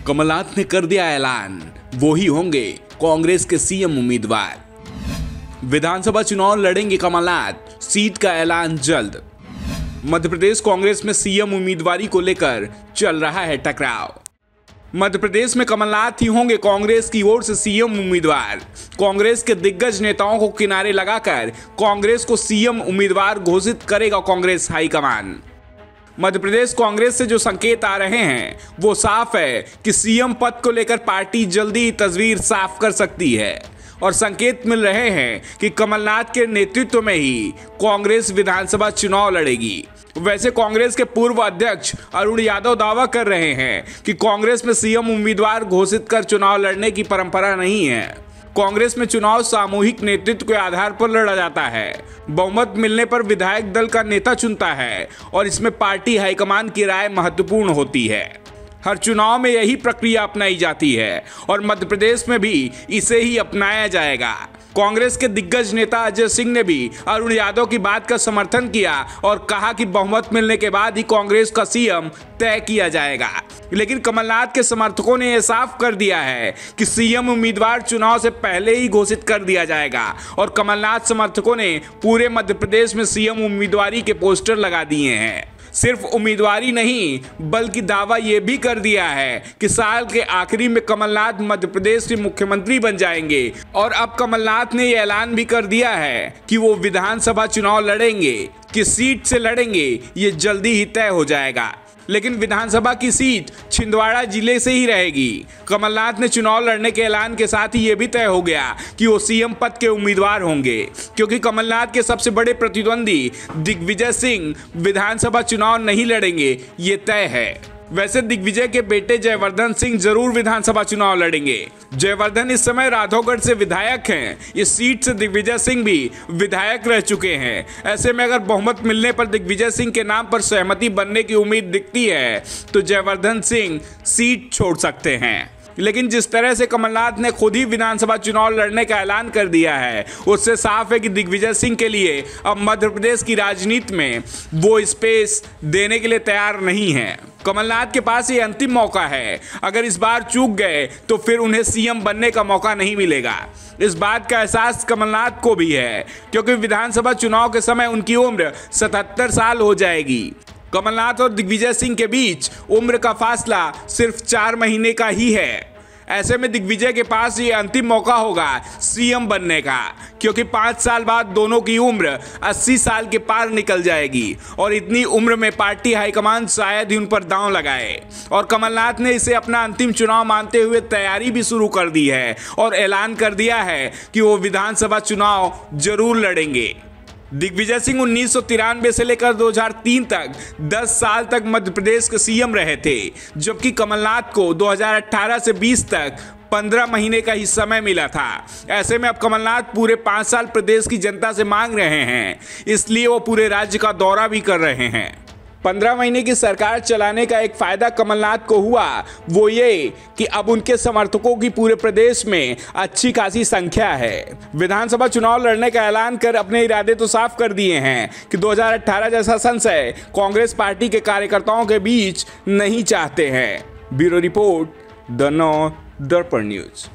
कमलनाथ ने कर दिया ऐलान, वो ही होंगे कांग्रेस के सीएम उम्मीदवार। विधानसभा चुनाव लड़ेंगे कमलनाथ, सीट का ऐलान जल्द। मध्य प्रदेश कांग्रेस में सीएम उम्मीदवारी को लेकर चल रहा है टकराव। मध्य प्रदेश में कमलनाथ ही होंगे कांग्रेस की ओर से सीएम उम्मीदवार। कांग्रेस के दिग्गज नेताओं को किनारे लगाकर कांग्रेस को सीएम उम्मीदवार घोषित करेगा कांग्रेस हाईकमान। मध्य प्रदेश कांग्रेस से जो संकेत आ रहे हैं वो साफ है कि सीएम पद को लेकर पार्टी जल्दी ही तस्वीर साफ कर सकती है और संकेत मिल रहे हैं कि कमलनाथ के नेतृत्व में ही कांग्रेस विधानसभा चुनाव लड़ेगी। वैसे कांग्रेस के पूर्व अध्यक्ष अरुण यादव दावा कर रहे हैं कि कांग्रेस में सीएम उम्मीदवार घोषित कर चुनाव लड़ने की परंपरा नहीं है। कांग्रेस में चुनाव सामूहिक नेतृत्व के आधार पर लड़ा जाता है। बहुमत मिलने पर विधायक दल का नेता चुनता है और इसमें पार्टी हाईकमान की राय महत्वपूर्ण होती है। हर चुनाव में यही प्रक्रिया अपनाई जाती है और मध्य प्रदेश में भी इसे ही अपनाया जाएगा। कांग्रेस के दिग्गज नेता अजय सिंह ने भी अरुण यादव की बात का समर्थन किया और कहा कि बहुमत मिलने के बाद ही कांग्रेस का सीएम तय किया जाएगा। लेकिन कमलनाथ के समर्थकों ने यह साफ कर दिया है कि सीएम उम्मीदवार चुनाव से पहले ही घोषित कर दिया जाएगा और कमलनाथ समर्थकों ने पूरे मध्य प्रदेश में सीएम उम्मीदवारी के पोस्टर लगा दिए हैं। सिर्फ उम्मीदवारी नहीं बल्कि दावा यह भी कर दिया है कि साल के आखिरी में कमलनाथ मध्य प्रदेश के मुख्यमंत्री बन जाएंगे और अब कमलनाथ ने यह ऐलान भी कर दिया है कि वो विधानसभा चुनाव लड़ेंगे। किस सीट से लड़ेंगे ये जल्दी ही तय हो जाएगा, लेकिन विधानसभा की सीट छिंदवाड़ा जिले से ही रहेगी। कमलनाथ ने चुनाव लड़ने के ऐलान के साथ ही यह भी तय हो गया कि वो सीएम पद के उम्मीदवार होंगे, क्योंकि कमलनाथ के सबसे बड़े प्रतिद्वंदी दिग्विजय सिंह विधानसभा चुनाव नहीं लड़ेंगे, ये तय है। वैसे दिग्विजय के बेटे जयवर्धन सिंह जरूर विधानसभा चुनाव लड़ेंगे। जयवर्धन इस समय राघवगढ़ से विधायक हैं। इस सीट से दिग्विजय सिंह भी विधायक रह चुके हैं। ऐसे में अगर बहुमत मिलने पर दिग्विजय सिंह के नाम पर सहमति बनने की उम्मीद दिखती है तो जयवर्धन सिंह सीट छोड़ सकते हैं। लेकिन जिस तरह से कमलनाथ ने खुद ही विधानसभा चुनाव लड़ने का ऐलान कर दिया है उससे साफ है कि दिग्विजय सिंह के लिए अब मध्य प्रदेश की राजनीति में वो स्पेस देने के लिए तैयार नहीं है। कमलनाथ के पास ये अंतिम मौका है। अगर इस बार चूक गए तो फिर उन्हें सीएम बनने का मौका नहीं मिलेगा। इस बात का एहसास कमलनाथ को भी है, क्योंकि विधानसभा चुनाव के समय उनकी उम्र 77 साल हो जाएगी। कमलनाथ और दिग्विजय सिंह के बीच उम्र का फासला सिर्फ 4 महीने का ही है। ऐसे में दिग्विजय के पास ये अंतिम मौका होगा सीएम बनने का, क्योंकि 5 साल बाद दोनों की उम्र 80 साल के पार निकल जाएगी और इतनी उम्र में पार्टी हाईकमान शायद ही उन पर दांव लगाए। और कमलनाथ ने इसे अपना अंतिम चुनाव मानते हुए तैयारी भी शुरू कर दी है और ऐलान कर दिया है कि वो विधानसभा चुनाव जरूर लड़ेंगे। दिग्विजय सिंह 1993 से लेकर 2003 तक 10 साल तक मध्य प्रदेश के सीएम रहे थे, जबकि कमलनाथ को 2018 से 20 तक 15 महीने का ही समय मिला था। ऐसे में अब कमलनाथ पूरे 5 साल प्रदेश की जनता से मांग रहे हैं, इसलिए वो पूरे राज्य का दौरा भी कर रहे हैं। 15 महीने की सरकार चलाने का एक फायदा कमलनाथ को हुआ, वो ये कि अब उनके समर्थकों की पूरे प्रदेश में अच्छी खासी संख्या है। विधानसभा चुनाव लड़ने का ऐलान कर अपने इरादे तो साफ कर दिए हैं कि 2018 जैसा संशय कांग्रेस पार्टी के कार्यकर्ताओं के बीच नहीं चाहते हैं। ब्यूरो रिपोर्ट, द नौ दर्पण न्यूज।